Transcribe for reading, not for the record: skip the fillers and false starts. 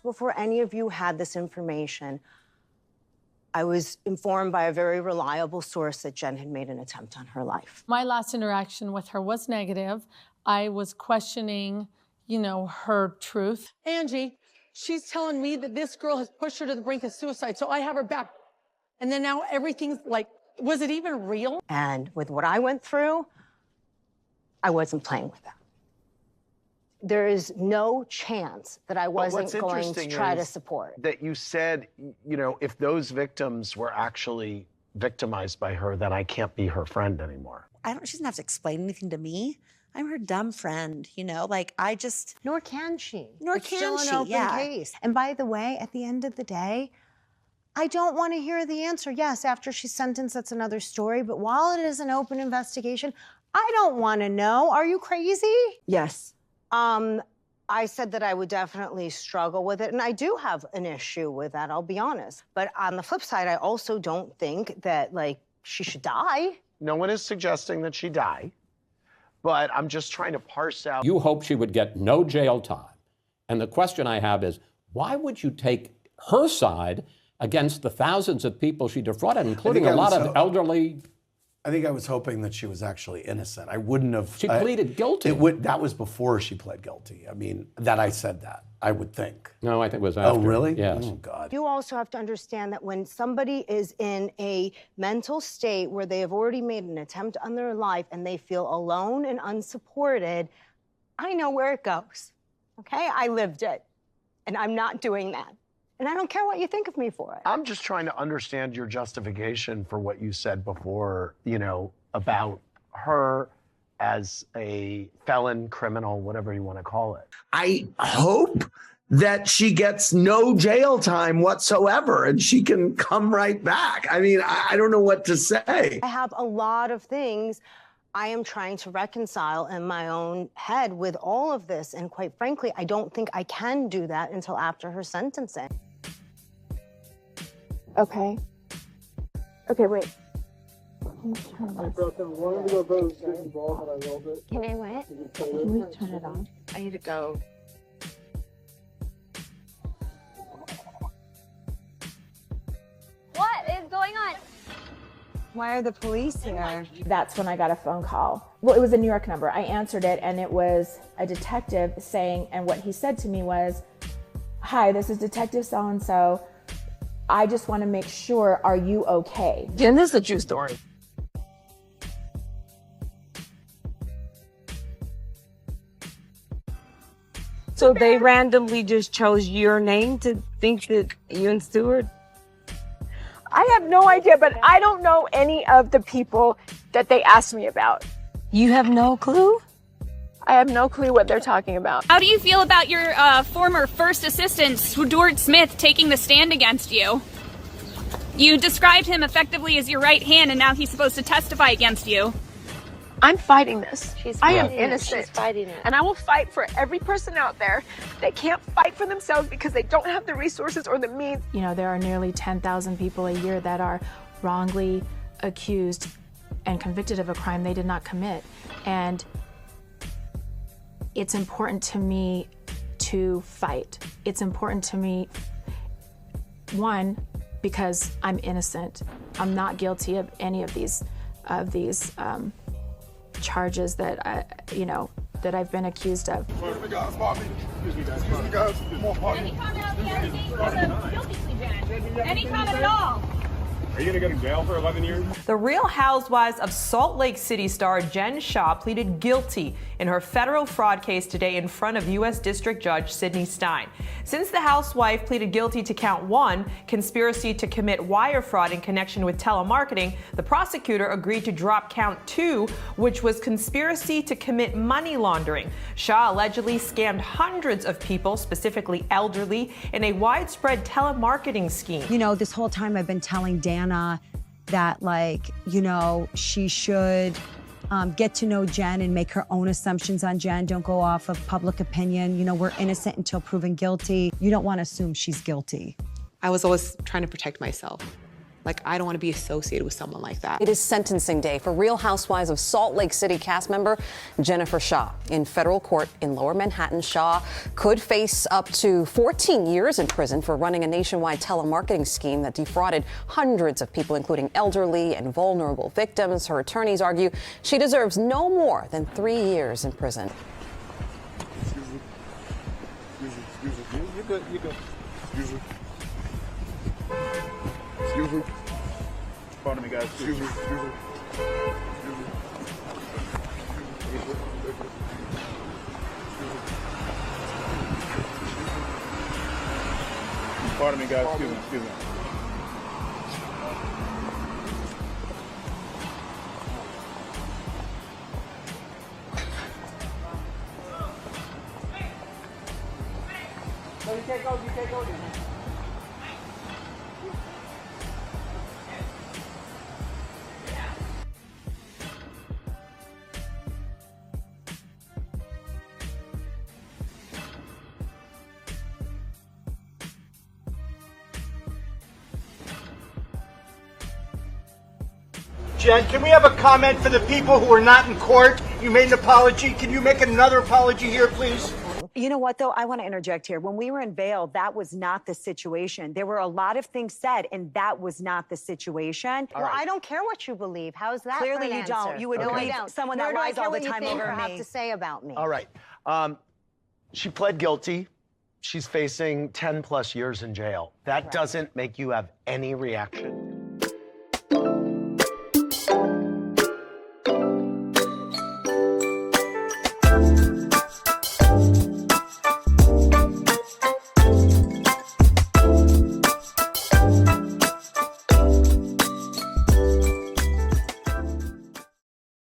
before any of you had this information, I was informed by a very reliable source that Jen had made an attempt on her life. My last interaction with her was negative. I was questioning, her truth. Angie, she's telling me that this girl has pushed her to the brink of suicide, so I have her back. And then now everything's like, was it even real? And with what I went through, I wasn't playing with that. There is no chance that I wasn't going to try to support. That you said, if those victims were actually victimized by her, then I can't be her friend anymore. She doesn't have to explain anything to me. I'm her dumb friend, Nor can she. It's still an open case. And by the way, at the end of the day, I don't want to hear the answer. Yes, after she's sentenced, that's another story. But while it is an open investigation, I don't want to know. Are you crazy? Yes. I said that I would definitely struggle with it, and I do have an issue with that, I'll be honest. But on the flip side, I also don't think that, she should die. No one is suggesting that she die, but I'm just trying to parse out. You hope she would get no jail time. And the question I have is, why would you take her side against the thousands of people she defrauded, including a lot of elderly? I think I was hoping that she was actually innocent. I wouldn't have. She pleaded guilty. That was before she pled guilty. That I said that, I would think. No, I think it was after. Oh, really? Yes. Oh, God. You also have to understand that when somebody is in a mental state where they have already made an attempt on their life and they feel alone and unsupported, I know where it goes, okay? I lived it, and I'm not doing that. And I don't care what you think of me for it. I'm just trying to understand your justification for what you said before, about her as a felon, criminal, whatever you want to call it. I hope that she gets no jail time whatsoever and she can come right back. I don't know what to say. I have a lot of things I am trying to reconcile in my own head with all of this. And quite frankly, I don't think I can do that until after her sentencing. Okay. Okay, wait. Can I what? Can we turn it on? I need to go. What is going on? Why are the police here? That's when I got a phone call. Well, it was a New York number. I answered it, and it was a detective saying, and what he said to me was, "Hi, this is Detective so-and-so. I just want to make sure, are you okay?" And this is a true story. So they randomly just chose your name to think that you and Stuart? I have no idea, but I don't know any of the people that they asked me about. You have no clue? I have no clue what they're talking about. How do you feel about your former first assistant, Stuart Smith, taking the stand against you? You described him effectively as your right hand, and now he's supposed to testify against you. I'm fighting this. I am innocent. She's fighting it. And I will fight for every person out there that can't fight for themselves because they don't have the resources or the means. There are nearly 10,000 people a year that are wrongly accused and convicted of a crime they did not commit. And it's important to me to fight. It's important to me, one, because I'm innocent. I'm not guilty of any of these charges that that I've been accused of. Any comment at all? Are you gonna go to jail for 11 years? The Real Housewives of Salt Lake City star Jen Shah pleaded guilty in her federal fraud case today in front of U.S. District Judge Sidney Stein. Since the housewife pleaded guilty to count 1, conspiracy to commit wire fraud in connection with telemarketing, the prosecutor agreed to drop count 2, which was conspiracy to commit money laundering. Shah allegedly scammed hundreds of people, specifically elderly, in a widespread telemarketing scheme. This whole time I've been telling Dana that, she should get to know Jen and make her own assumptions on Jen. Don't go off of public opinion. We're innocent until proven guilty. You don't want to assume she's guilty. I was always trying to protect myself. Like, I don't want to be associated with someone like that. It is sentencing day for Real Housewives of Salt Lake City cast member Jennifer Shaw. In federal court in Lower Manhattan, Shaw could face up to 14 years in prison for running a nationwide telemarketing scheme that defrauded hundreds of people, including elderly and vulnerable victims. Her attorneys argue she deserves no more than 3 years in prison. You're good. Excuse me. Pardon me, guys. Excuse me. Pardon me, guys. Excuse me. No, you can't go. Jen, can we have a comment for the people who were not in court? You made an apology. Can you make another apology here, please? You know what, though? I want to interject here. When we were in Vail, that was not the situation. There were a lot of things said, and that was not the situation. Well, I don't care what you believe. How's that? Clearly for an you don't. answer? You would No, believe I don't. someone Nor that do I lies care all the what you time think over or have me. to say about me. All right. She pled guilty. She's facing 10 plus years in jail. That doesn't make you have any reaction.